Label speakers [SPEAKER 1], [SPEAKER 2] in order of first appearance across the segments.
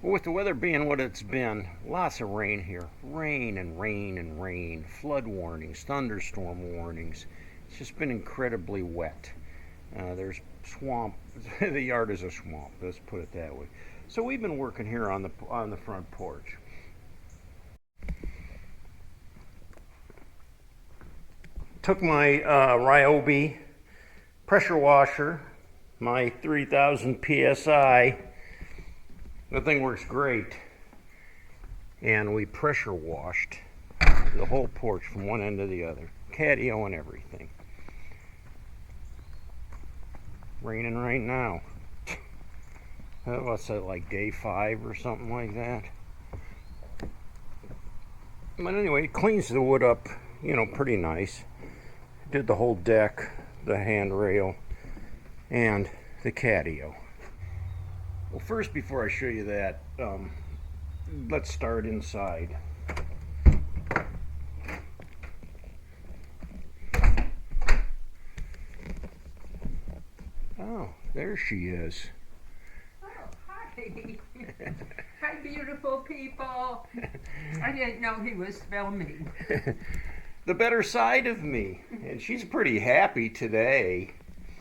[SPEAKER 1] With the weather being what it's been, lots of rain here. Rain and rain and rain. Flood warnings, thunderstorm warnings. It's just been incredibly wet. There's swamp. The yard is a swamp. Let's put it that way. So we've been working here on the front porch. Took my Ryobi pressure washer, my 3000 psi. The thing works great. And we pressure washed the whole porch from one end to the other. Catio and everything. Raining right now. What's that, like day 5 or something like that? But anyway, it cleans the wood up, pretty nice. Did the whole deck, the handrail, and the catio. Well, first, before I show you that, let's start inside. Oh, there she is.
[SPEAKER 2] Oh, hi. Hi, beautiful people. I didn't know he was filming.
[SPEAKER 1] The better side of me. And she's pretty happy today.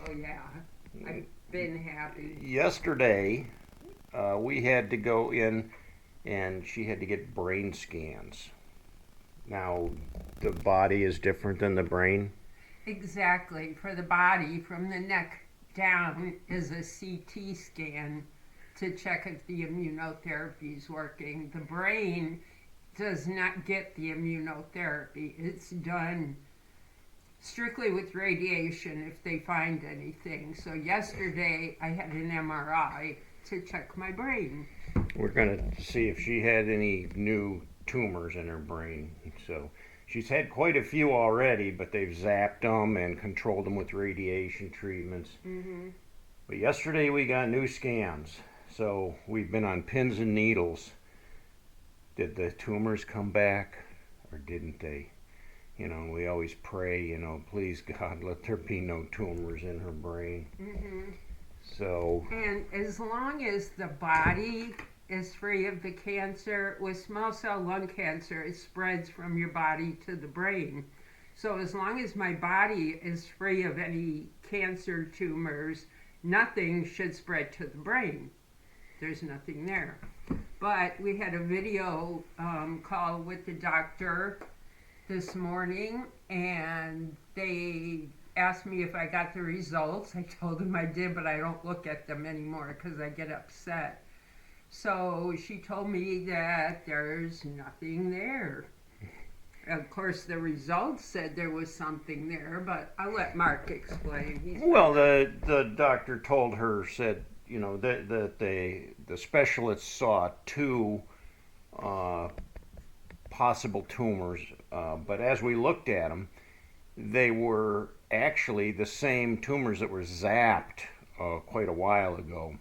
[SPEAKER 2] Oh, yeah. I've been happy.
[SPEAKER 1] Yesterday, we had to go in and she had to get brain scans. Now, the body is different than the brain?
[SPEAKER 2] Exactly. For the body, from the neck down is a CT scan to check if the immunotherapy is working. The brain does not get the immunotherapy. It's done strictly with radiation if they find anything. So yesterday I had an MRI to check my brain.
[SPEAKER 1] We're going to see if she had any new tumors in her brain. So she's had quite a few already, but they've zapped them and controlled them with radiation treatments.
[SPEAKER 2] Mm-hmm.
[SPEAKER 1] But yesterday we got new scans. So we've been on pins and needles. Did the tumors come back or didn't they? We always pray, please God, let there be no tumors in her brain.
[SPEAKER 2] Mm-hmm.
[SPEAKER 1] So.
[SPEAKER 2] And as long as the body is free of the cancer, with small cell lung cancer, it spreads from your body to the brain. So as long as my body is free of any cancer tumors, nothing should spread to the brain. There's nothing there. But we had a video call with the doctor this morning, and they asked me if I got the results. I told them I did, but I don't look at them anymore because I get upset. So she told me that there's nothing there. Of course, the results said there was something there, but I'll let Mark explain.
[SPEAKER 1] Well, the doctor told her, said, that the specialists saw 2 possible tumors, but as we looked at them, they were actually the same tumors that were zapped quite a while ago.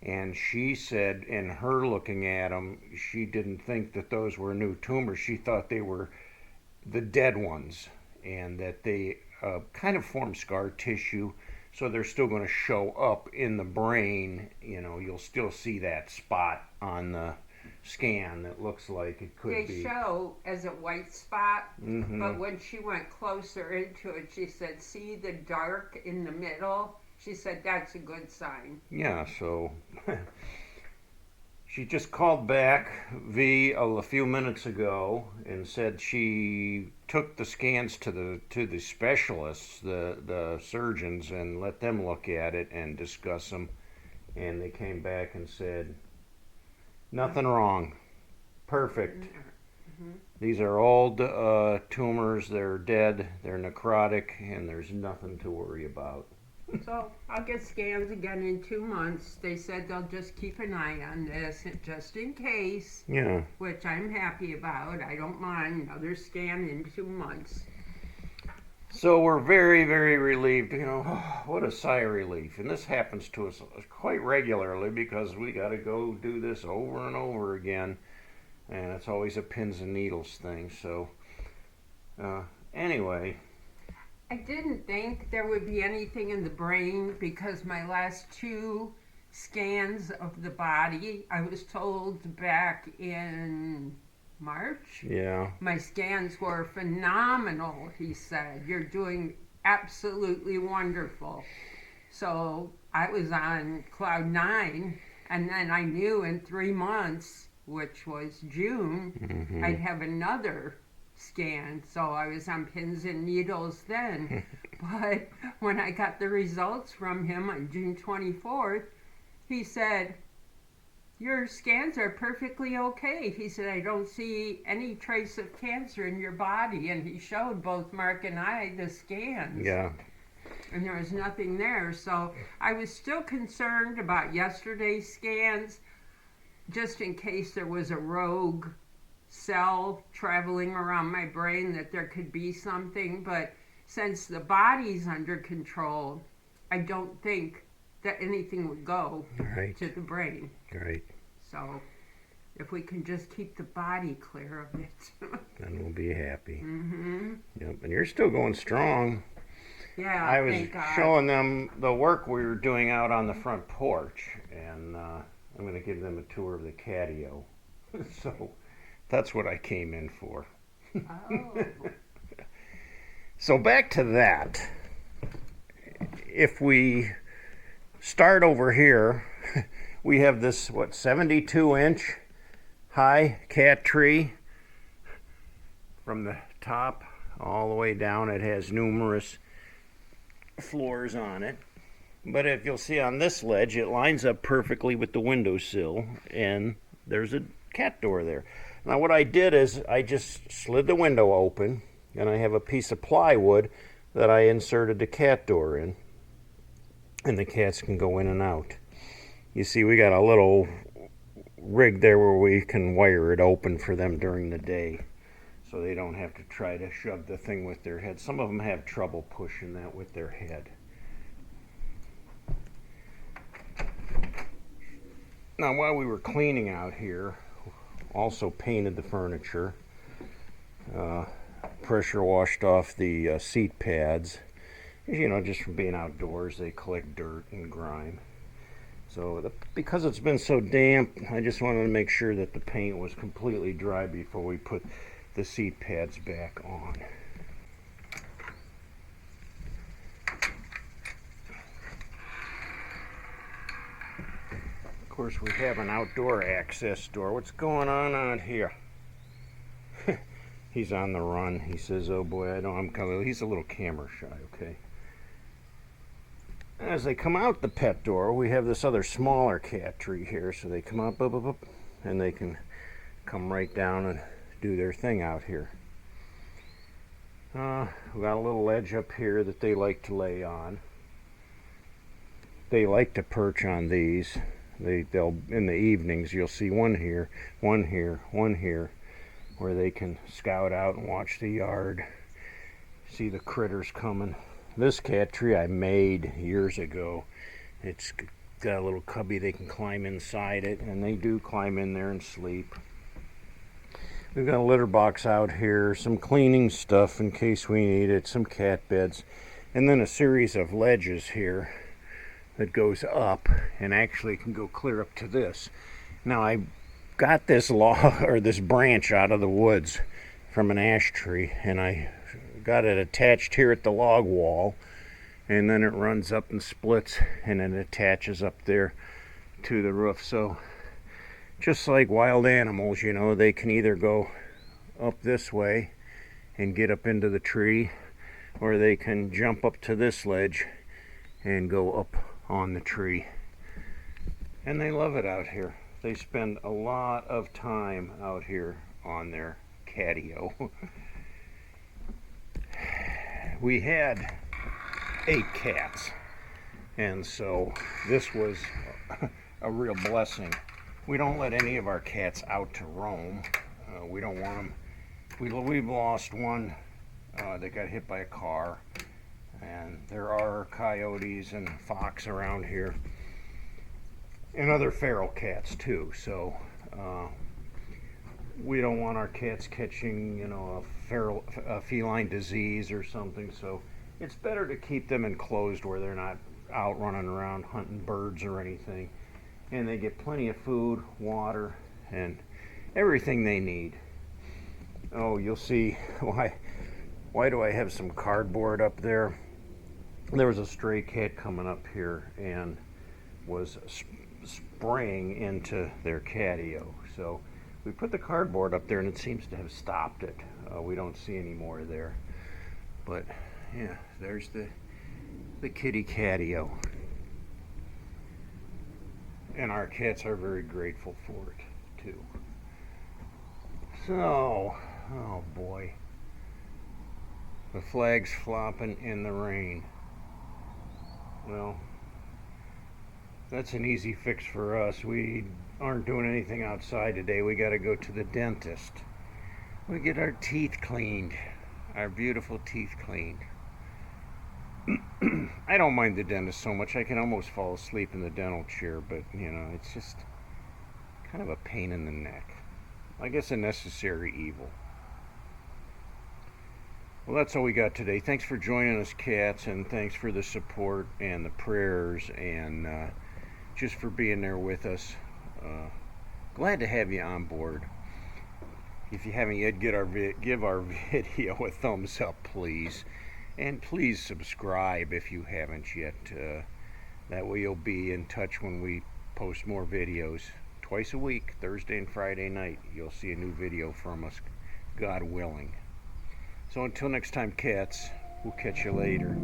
[SPEAKER 1] And she said, in her looking at them, she didn't think that those were new tumors. She thought they were the dead ones, and that they kind of form scar tissue, so they're still going to show up in the brain. You'll still see that spot on the scan that looks like it could be.
[SPEAKER 2] They show as a white spot,
[SPEAKER 1] Mm-hmm.
[SPEAKER 2] but when she went closer into it, she said, see the dark in the middle? She said, that's a good sign.
[SPEAKER 1] Yeah, so she just called back a few minutes ago and said she took the scans to the specialists, the surgeons, and let them look at it and discuss them. And they came back and said, nothing wrong. Perfect.
[SPEAKER 2] Mm-hmm.
[SPEAKER 1] These are old tumors. They're dead. They're necrotic, and there's nothing to worry about.
[SPEAKER 2] So I'll get scans again in 2 months. They said they'll just keep an eye on this just in case.
[SPEAKER 1] Yeah.
[SPEAKER 2] Which I'm happy about. I don't mind another scan in 2 months.
[SPEAKER 1] So we're very, very relieved. What a sigh of relief. And this happens to us quite regularly because we got to go do this over and over again. And it's always a pins and needles thing. So anyway.
[SPEAKER 2] I didn't think there would be anything in the brain because my last 2 scans of the body. I was told back in March.
[SPEAKER 1] Yeah.
[SPEAKER 2] My scans were phenomenal, he said. You're doing absolutely wonderful. So I was on cloud nine, and then I knew in 3 months, which was June, I'd have another scan. So I was on pins and needles then. But when I got the results from him on June 24th, he said, your scans are perfectly okay. He said, I don't see any trace of cancer in your body. And he showed both Mark and I the scans.
[SPEAKER 1] Yeah.
[SPEAKER 2] And there was nothing there. So I was still concerned about yesterday's scans, just in case there was a rogue cell traveling around my brain, that there could be something. But since the body's under control, I don't think that anything would go
[SPEAKER 1] Right.
[SPEAKER 2] to the brain.
[SPEAKER 1] Right.
[SPEAKER 2] So if we can just keep the body clear of it.
[SPEAKER 1] Then we'll be happy.
[SPEAKER 2] Mm-hmm.
[SPEAKER 1] Yep. And you're still going strong.
[SPEAKER 2] Yeah,
[SPEAKER 1] I was
[SPEAKER 2] thank God.
[SPEAKER 1] showing them the work we were doing out on the front porch, and I'm going to give them a tour of the catio. So that's what I came in for.
[SPEAKER 2] Oh.
[SPEAKER 1] So back to that. If we start over here, we have this, 72-inch high cat tree. From the top all the way down, it has numerous floors on it. But if you'll see on this ledge, it lines up perfectly with the windowsill, and there's a cat door there. Now what I did is I just slid the window open, and I have a piece of plywood that I inserted the cat door in, and the cats can go in and out. You see, we got a little rig there where we can wire it open for them during the day, so they don't have to try to shove the thing with their head. Some of them have trouble pushing that with their head. Now, while we were cleaning out here, also painted the furniture, pressure washed off the seat pads. You know, just from being outdoors, they collect dirt and grime. So because it's been so damp, I just wanted to make sure that the paint was completely dry before we put the seat pads back on. Of course, we have an outdoor access door. What's going on out here? He's on the run. He says, oh boy, I know I'm coming. He's a little camera shy, okay? As they come out the pet door, we have this other smaller cat tree here, so they come out, and they can come right down and do their thing out here. We got a little ledge up here that they like to lay on. They like to perch on these. They'll in the evenings you'll see one here, one here, one here, where they can scout out and watch the yard, see the critters coming. This cat tree I made years ago. It's got a little cubby they can climb inside it, and they do climb in there and sleep. We've got a litter box out here, some cleaning stuff in case we need it, some cat beds, and then a series of ledges here that goes up and actually can go clear up to this. Now I got this log or this branch out of the woods from an ash tree, and I got it attached here at the log wall, and then it runs up and splits and it attaches up there to the roof. So just like wild animals, you know, they can either go up this way and get up into the tree, or they can jump up to this ledge and go up on the tree. And they love it out here. They spend a lot of time out here on their catio. We had 8 cats, and so this was a real blessing. We don't let any of our cats out to roam. We don't want them. We've lost one that got hit by a car, and there are coyotes and fox around here, and other feral cats too. So we don't want our cats catching, you know, a feline disease or something. So it's better to keep them enclosed where they're not out running around hunting birds or anything. and they get plenty of food, water, and everything they need. Oh, you'll see why do I have some cardboard up there? There was a stray cat coming up here and was spraying into their catio. So we put the cardboard up there and it seems to have stopped it. We don't see any more there. But yeah, there's the kitty catio. And our cats are very grateful for it too. So, oh boy. The flag's flopping in the rain. Well, that's an easy fix for us. We aren't doing anything outside today. We got to go to the dentist. We get our teeth cleaned, our beautiful teeth cleaned. I don't mind the dentist so much. I can almost fall asleep in the dental chair, but you know, it's just kind of a pain in the neck. I guess a necessary evil. Well, that's all we got today. Thanks for joining us, cats, and thanks for the support and the prayers and just for being there with us. Glad to have you on board. If you haven't yet, give our video a thumbs up, please. And please subscribe if you haven't yet. That way you'll be in touch when we post more videos. Twice a week, Thursday and Friday night, you'll see a new video from us, God willing. So until next time, cats, we'll catch you later.